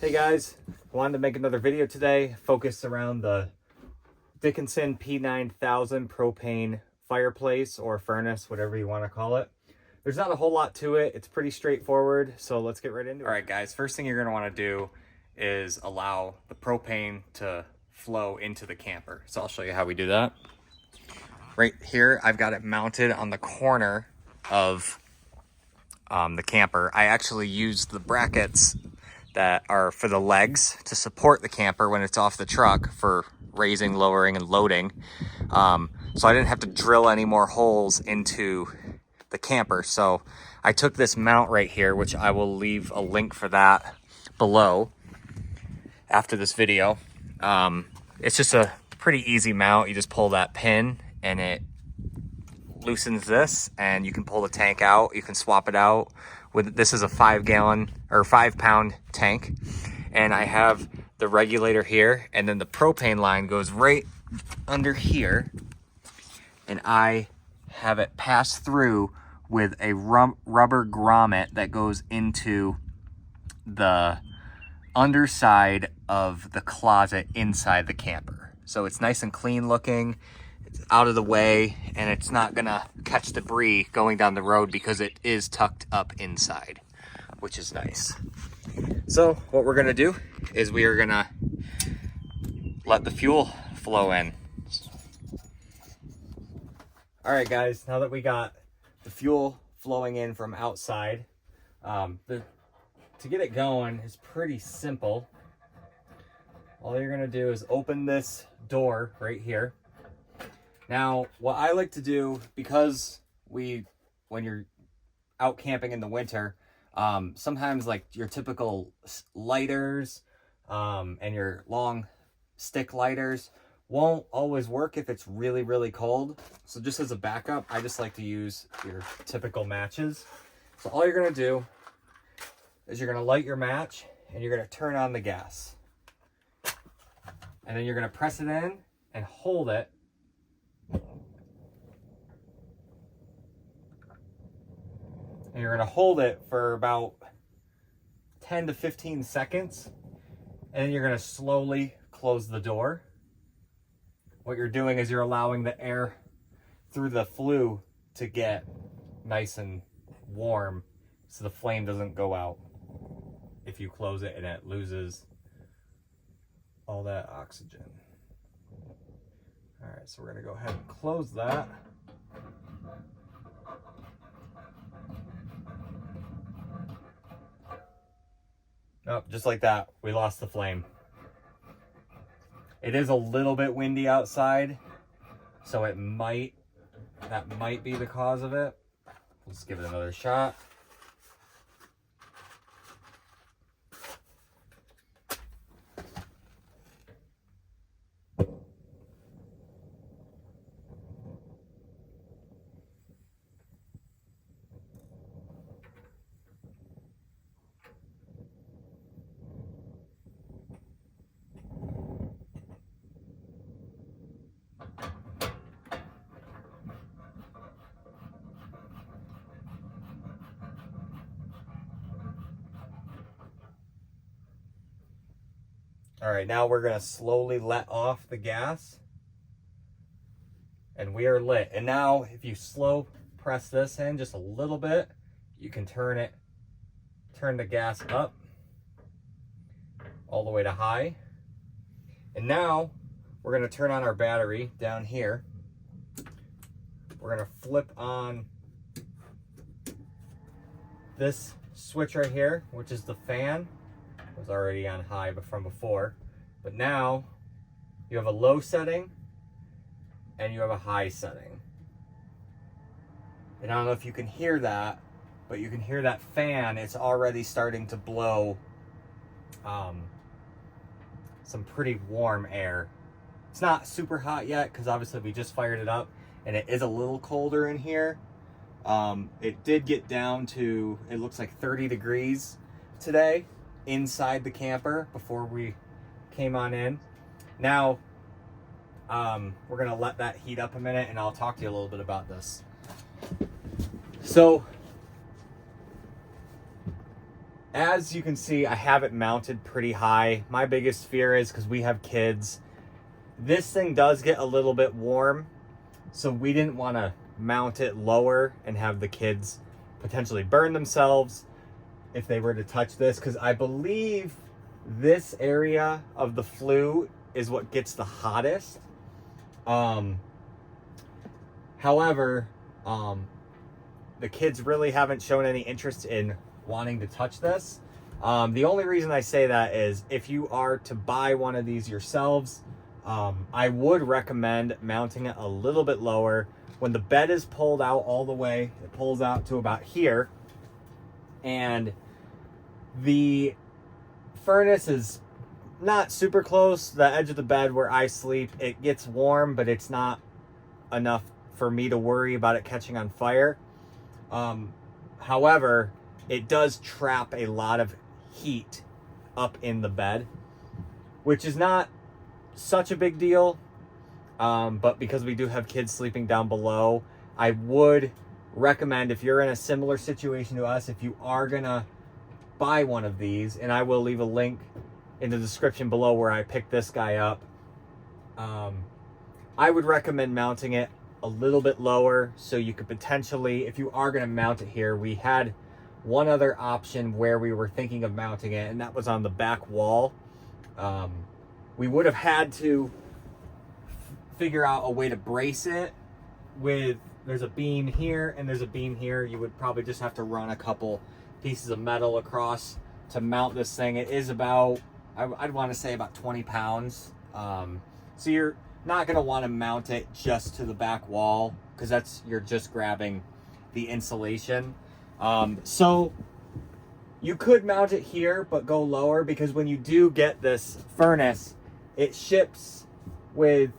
Hey guys, wanted to make another video today focused around the Dickinson P9000 propane fireplace or furnace, whatever you want to call it. There's not a whole lot to it. It's pretty straightforward, so let's get right into it. All right guys, first thing you're going to want to do is allow the propane to flow into the camper. So I'll show you how we do that. Right here, I've got it mounted on the corner of the camper. I actually use the brackets that are for the legs to support the camper when it's off the truck for raising, lowering, and loading. So I didn't have to drill any more holes into the camper. So I took this mount right here, which I will leave a link for that below after this video. It's just a pretty easy mount. You just pull that pin and it loosens this, and you can pull the tank out. You can swap it out with, this is a 5-pound tank, and I have the regulator here, and then the propane line goes right under here, and I have it pass through with a rubber grommet that goes into the underside of the closet inside the camper. So it's nice and clean looking, it's out of the way, and it's not gonna catch debris going down the road because it is tucked up inside, which is nice. So what we're gonna do is we are gonna let the fuel flow in. All right guys, now that we got the fuel flowing in from outside, to get it going is pretty simple. All you're gonna do is open this door right here. Now, what I like to do, because when you're out camping in the winter, sometimes like your typical lighters and your long stick lighters won't always work if it's really, really cold. So just as a backup, I just like to use your typical matches. So all you're gonna do is you're gonna light your match and you're gonna turn on the gas. And then you're gonna press it in and hold it. And you're gonna hold it for about 10 to 15 seconds. And then you're gonna slowly close the door. What you're doing is you're allowing the air through the flue to get nice and warm so the flame doesn't go out if you close it and it loses all that oxygen. All right, so we're gonna go ahead and close that. Oh, just like that, we lost the flame. It is a little bit windy outside, so that might be the cause of it. Let's give it another shot. All right, now we're gonna slowly let off the gas, and we are lit. And now if you slow press this in just a little bit, you can turn the gas up all the way to high. And now we're gonna turn on our battery down here. We're gonna flip on this switch right here, which is the fan. Was already on high from before, but now you have a low setting and you have a high setting. And I don't know if you can hear that, but you can hear that fan. It's already starting to blow some pretty warm air. It's not super hot yet because obviously we just fired it up, and it is a little colder in here. It did get down to, it looks like 30 degrees today inside the camper before we came on in. Now we're gonna let that heat up a minute, and I'll talk to you a little bit about this. So as you can see, I have it mounted pretty high. My biggest fear is, because we have kids, this thing does get a little bit warm, so we didn't want to mount it lower and have the kids potentially burn themselves if they were to touch this, because I believe this area of the flue is what gets the hottest. However, the kids really haven't shown any interest in wanting to touch this. The only reason I say that is if you are to buy one of these yourselves, I would recommend mounting it a little bit lower. When the bed is pulled out all the way, it pulls out to about here, and the furnace is not super close to the edge of the bed where I sleep. It gets warm, but it's not enough for me to worry about it catching on fire. However, it does trap a lot of heat up in the bed, which is not such a big deal. But because we do have kids sleeping down below, I would recommend, if you're in a similar situation to us, if you are gonna buy one of these, and I will leave a link in the description below where I picked this guy up, I would recommend mounting it a little bit lower, so you could potentially, if you are going to mount it here, we had one other option where we were thinking of mounting it, and that was on the back wall. We would have had to figure out a way to brace it with, there's a beam here and there's a beam here. You would probably just have to run a couple pieces of metal across to mount this thing. It is about, I'd want to say about 20 pounds. So you're not going to want to mount it just to the back wall, because that's, you're just grabbing the insulation. So you could mount it here, but go lower, because when you do get this furnace, it ships with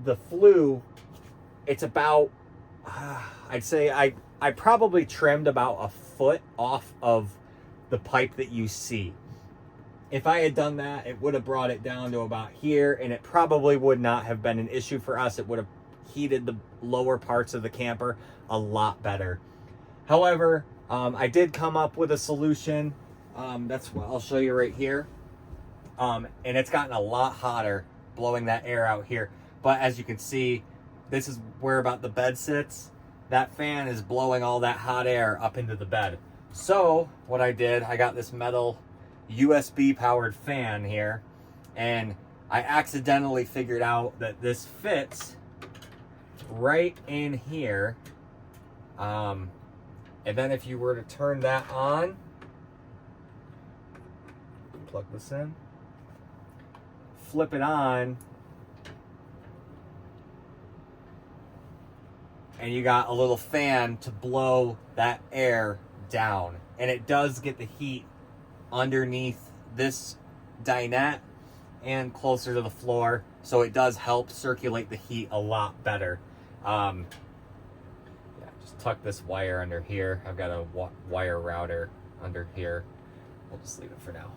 the flue. It's about, I'd say I probably trimmed about a foot off of the pipe that you see. If I had done that, it would have brought it down to about here, and it probably would not have been an issue for us. It would have heated the lower parts of the camper a lot better. However, I did come up with a solution. That's what I'll show you right here. And it's gotten a lot hotter blowing that air out here. But as you can see, this is where about the bed sits. That fan is blowing all that hot air up into the bed. So what I did, I got this metal USB powered fan here, and I accidentally figured out that this fits right in here. And then if you were to turn that on, plug this in, flip it on, and you got a little fan to blow that air down. And it does get the heat underneath this dinette and closer to the floor, so it does help circulate the heat a lot better. Yeah, just tuck this wire under here. I've got a wire router under here. We'll just leave it for now.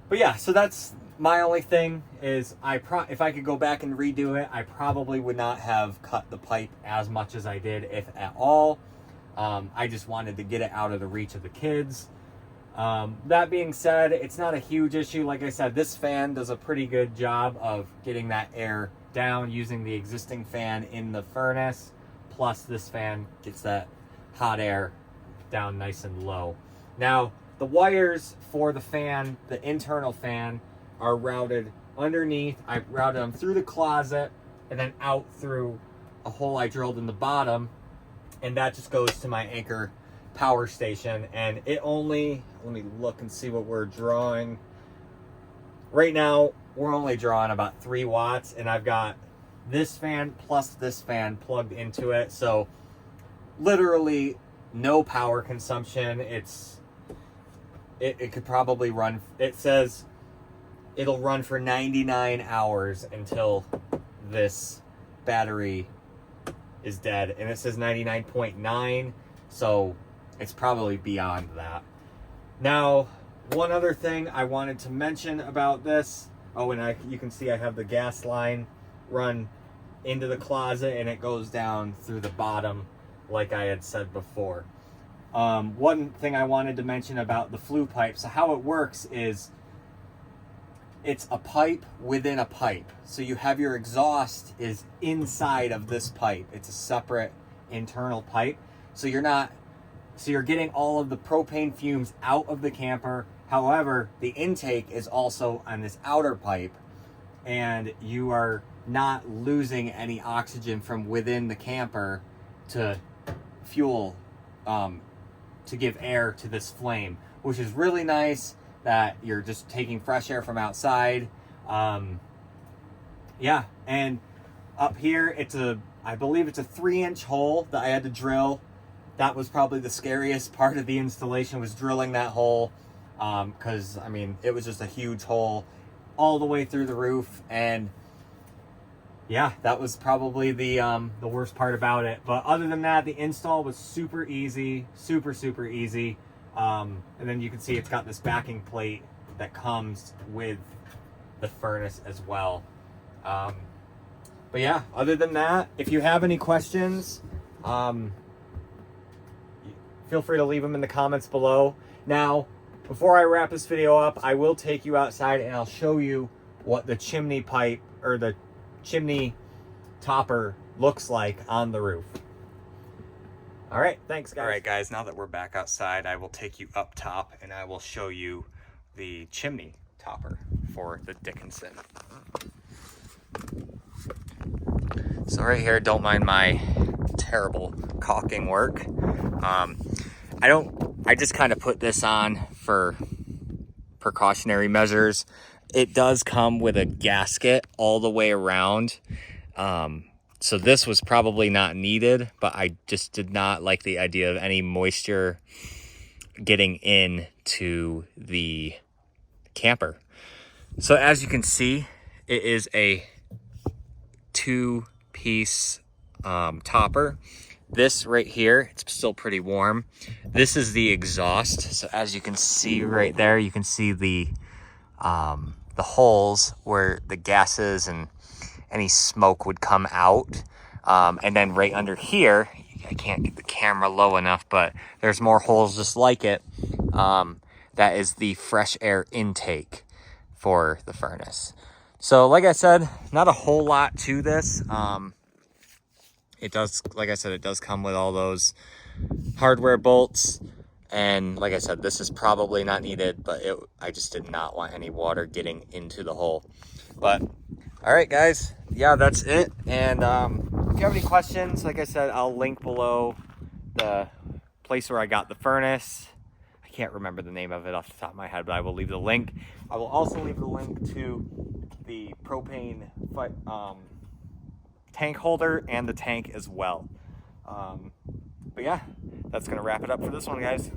But yeah, so that's my only thing is if I could go back and redo it, I probably would not have cut the pipe as much as I did, if at all. I just wanted to get it out of the reach of the kids. That being said, it's not a huge issue. Like I said, this fan does a pretty good job of getting that air down using the existing fan in the furnace. Plus this fan gets that hot air down nice and low. Now, the wires for the fan, the internal fan, are routed underneath. I routed them through the closet and then out through a hole I drilled in the bottom. And that just goes to my Anchor power station, and it only, let me look and see what we're drawing right now. We're only drawing about 3 watts, and I've got this fan plus this fan plugged into it, so literally no power consumption. It could probably run, it says it'll run for 99 hours until this battery is dead, and it says 99.9, so it's probably beyond that. Now, one other thing I wanted to mention about this, oh, and you can see I have the gas line run into the closet, and it goes down through the bottom like I had said before. One thing I wanted to mention about the flue pipe. So how it works is it's a pipe within a pipe. So you have your exhaust is inside of this pipe. It's a separate internal pipe. So you're getting all of the propane fumes out of the camper. However, the intake is also on this outer pipe, and you are not losing any oxygen from within the camper to fuel, to give air to this flame, which is really nice that you're just taking fresh air from outside. Yeah, and up here, I believe it's a 3-inch hole that I had to drill. That was probably the scariest part of the installation, was drilling that hole, because I mean, it was just a huge hole all the way through the roof. And yeah, that was probably the worst part about it. But other than that, the install was super easy, super easy. And then you can see it's got this backing plate that comes with the furnace as well. But yeah, other than that, if you have any questions, feel free to leave them in the comments below. Now, before I wrap this video up, I will take you outside and I'll show you what the chimney pipe, or the chimney topper, looks like on the roof. All right, thanks guys. All right guys, now that we're back outside, I will take you up top and I will show you the chimney topper for the Dickinson. So right here, don't mind my terrible caulking work. I just kind of put this on for precautionary measures. It does come with a gasket all the way around. So this was probably not needed, but I just did not like the idea of any moisture getting into the camper. So as you can see, it is a 2-piece topper. This right here, it's still pretty warm. This is the exhaust. So as you can see right there, you can see the holes where the gases and any smoke would come out. And then right under here, I can't get the camera low enough, but there's more holes just like it. That is the fresh air intake for the furnace. So like I said, not a whole lot to this. It does, like I said, it does come with all those hardware bolts. And like I said, this is probably not needed, but I just did not want any water getting into the hole. But all right, guys, yeah, that's it. And if you have any questions, like I said, I'll link below the place where I got the furnace. I can't remember the name of it off the top of my head, but I will leave the link. I will also leave the link to the propane tank holder and the tank as well. But yeah, that's gonna wrap it up for this one, guys.